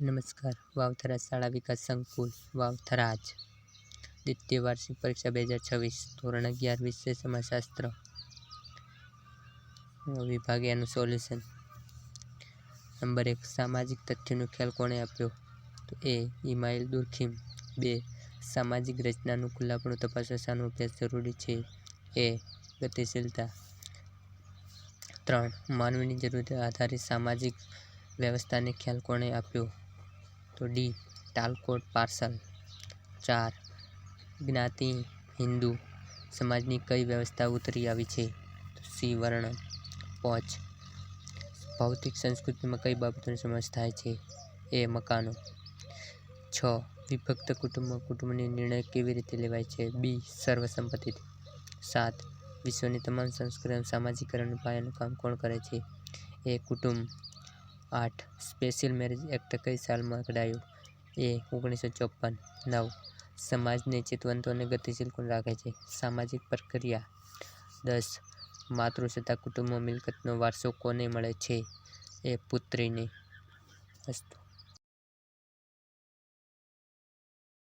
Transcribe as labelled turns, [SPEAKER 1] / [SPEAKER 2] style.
[SPEAKER 1] નમસ્કાર. વાવથરા શાળા વિકાસ સંકુલ, વાવથરાજ. દ્વિતીય વાર્ષિક પરીક્ષા 2026, ધોરણ 11, વિષય સમાજશાસ્ત્ર, વિભાગ એનું સોલ્યુશન. નંબર 1. સામાજિક તથ્યોનો ખ્યાલ કોણે આપ્યો? તો એ. ઇમાઇલ દુર્ખીમ. 2. સામાજિક રચનાનું ખુલ્લાપણું તપાસવા શાનો અભ્યાસ જરૂરી છે? એ. ગતિશીલતા. 3. માનવીની જરૂરિયાત આધારિત સામાજિક વ્યવસ્થાને ખ્યાલ કોણે આપ્યો? તો ડી. ટાલકોટ પાર્સલ. 4. જ્ઞાતિ હિન્દુ સમાજની કઈ વ્યવસ્થા ઉતરી આવી છે? તો સી. વર્ણ. 5. ભૌતિક સંસ્કૃતિમાં કઈ બાબતોનો સમાવેશ થાય છે? એ. મકાનો. 6. વિભક્ત કુટુંબમાં કુટુંબની નિર્ણય કેવી રીતે લેવાય છે? બી. સર્વસંમતિથી. 7. વિશ્વની તમામ સંસ્કૃતિઓમાં સામાજિકકરણનું પાયાનું કામ કોણ કરે છે? એ. કુટુંબ. 8. સ્પેશિયલ મેરેજ એક્ટ કઈ સાલમાં ઘડાયો? એ. 1954. 9. સમાજને ચેતવંત અને ગતિશીલ કોણ રાખે છે? સામાજિક પ્રક્રિયા. 10. માતૃસત્તા કુટુંબમાં મિલકતનો વારસો કોને મળે છે? એ. પુત્રીને. અસ્તુ.